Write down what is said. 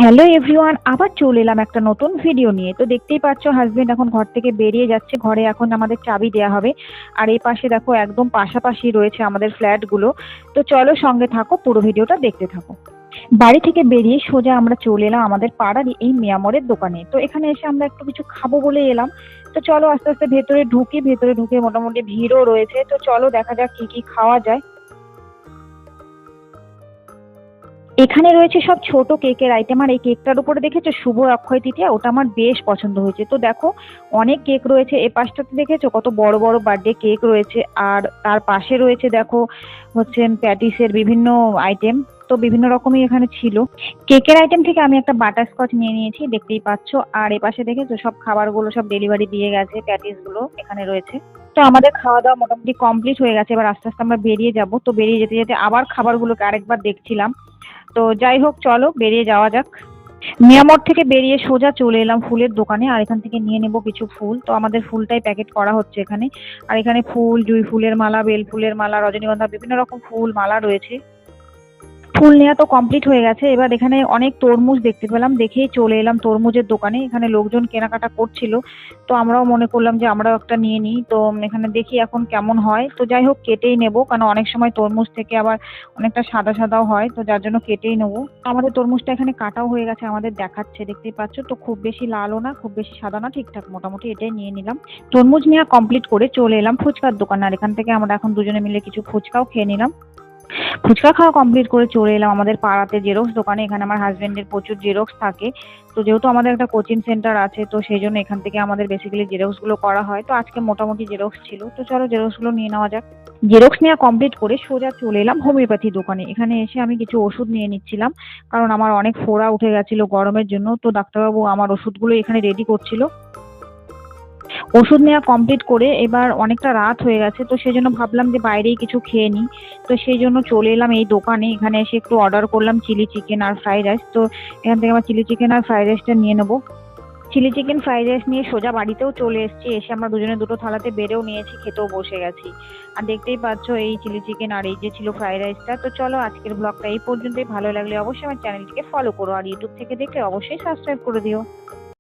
Hello everyone, আবার চলে এলাম একটা নতুন ভিডিও নিয়ে। তো দেখতেই পাচ্ছ হাজবেন্ড এখন ঘর থেকে বেরিয়ে যাচ্ছে। ঘরে এখন আমাদের চাবি দেওয়া হবে। আর এই পাশে দেখো একদম পাশাপাশি রয়েছে আমাদের ফ্ল্যাটগুলো। তো চলো সঙ্গে থাকো, পুরো ভিডিওটা দেখতে থাকো। বাড়ি থেকে বেরিয়ে সোজা আমরা চলে এলাম আমাদের পাড়ারই এই মিয়ামরের দোকানে। তো এখানে এসে আমরা একটু কিছু খাবো বলে এলাম। তো চলো আস্তে আস্তে ভেতরে ঢুকি। ভেতরে ঢুকে মোটামুটি ভিড়ও রয়েছে। তো চলো দেখা যাক কি কি খাওয়া যায়। এখানে রয়েছে সব ছোট কেকের আইটেম। আর এই কেকটার উপরে দেখেছো শুভ অক্ষয় তৃতীয়া, ওটা আমার বেশ পছন্দ হয়েছে। তো দেখো অনেক কেক রয়েছে। এ পাশটাতে দেখেছো কত বড় বড় বার্থডে কেক রয়েছে। আর তার পাশে রয়েছে দেখো হচ্ছে প্যাটিসের বিভিন্ন আইটেম। তো বিভিন্ন রকমই এখানে ছিল। কেকের আইটেম থেকে আমি একটা বাটারস্কচ নিয়ে নিয়েছি, দেখতেই পাচ্ছো। আর এ পাশে দেখেছো সব খাবারগুলো সব ডেলিভারি দিয়ে গেছে, প্যাটিস গুলো এখানে রয়েছে। তো আমাদের খাওয়া দাওয়া মোটামুটি কমপ্লিট হয়ে গেছে। এবার আস্তে আস্তে আমরা বেরিয়ে যাব। তো বেরিয়ে যেতে যেতে আবার খাবারগুলোকে আরেকবার দেখছিলাম। তো যাই হোক চলো বেরিয়ে যাওয়া যাক। মিয়ামর থেকে বেরিয়ে সোজা চলে এলাম ফুলের দোকানে। আর এখান থেকে নিয়ে নেব কিছু ফুল। তো আমাদের ফুলটাই প্যাকেট করা হচ্ছে এখানে। আর এখানে ফুল, জুঁই ফুলের মালা, বেল ফুলের মালা, রজনীগন্ধা, বিভিন্ন রকম ফুল মালা রয়েছে। ফুল নেওয়া তো কমপ্লিট হয়ে গেছে। এবার এখানে অনেক তরমুজ দেখতে পেলাম, দেখেই চলে এলাম তরমুজের দোকানে। এখানে লোকজন কেনাকাটা করছিল। তো আমরাও মনে করলাম যে আমরাও একটা নিয়ে নিই। তো এখানে দেখি এখন কেমন হয়। তো যাই হোক কেটেই নেবো, কারণ অনেক সময় তরমুজ থেকে আবার অনেকটা সাদা সাদাও হয়। তো যার জন্য কেটেই নেবো। আমাদের তরমুজটা এখানে কাটাও হয়ে গেছে, আমাদের দেখাচ্ছে, দেখতেই পাচ্ছ। তো খুব বেশি লালও না, খুব বেশি সাদা না, ঠিকঠাক মোটামুটি এটাই নিয়ে নিলাম। তরমুজ নেওয়া কমপ্লিট করে চলে এলাম ফুচকার দোকান। আর এখান থেকে আমরা এখন দুজনে মিলে কিছু ফুচকাও খেয়ে নিলাম। ফুচকা খাওয়া কমপ্লিট করে চলে এলাম আমাদের পাড়াতে জেরক্স দোকানে। এখানে আমার হাজবেন্ডের প্রচুর জেরক্স থাকে। তো যেহেতু আমাদের একটা কোচিং সেন্টার আছে, তো সেই জন্য এখান থেকে আমাদের বেসিক্যালি জেরক্স গুলো করা হয়। তো আজকে মোটামুটি জেরক্স ছিল। তো চলো জেরক্স গুলো নিয়ে নেওয়া যাক। জেরক্স নেওয়া কমপ্লিট করে সোজা চলে এলাম হোমিওপ্যাথি দোকানে। এখানে এসে আমি কিছু ওষুধ নিয়ে নিচ্ছিলাম, কারণ আমার অনেক ফোড়া উঠে গেছিল গরমের জন্য। তো ডাক্তারবাবু আমার ওষুধগুলো এখানে রেডি করছিল। ওষুধ নেওয়া কমপ্লিট করে এবার অনেকটা রাত হয়ে গেছে। তো সেই জন্য ভাবলাম যে বাইরেই কিছু খেয়ে নিই। তো সেই জন্য চলে এলাম এই দোকানে। এখানে এসে একটু অর্ডার করলাম চিলি চিকেন আর ফ্রাইড রাইস। তো এখান থেকে আমার চিলি চিকেন আর ফ্রাইড রাইসটা নিয়ে নেবো। চিলি চিকেন ফ্রাইড রাইস নিয়ে সোজা বাড়িতেও চলে এসেছি। এসে আমরা দুজনে দুটো থালাতে বেড়েও নিয়েছি, খেতেও বসে গেছি। আর দেখতেই পাচ্ছ এই চিলি চিকেন আর এই যে ছিল ফ্রাইড রাইসটা। তো চলো আজকের ব্লগটা এই পর্যন্তই। ভালো লাগলে অবশ্যই আমার চ্যানেলটিকে ফলো করো, আর ইউটিউব থেকে দেখলে অবশ্যই সাবস্ক্রাইব করে দিও।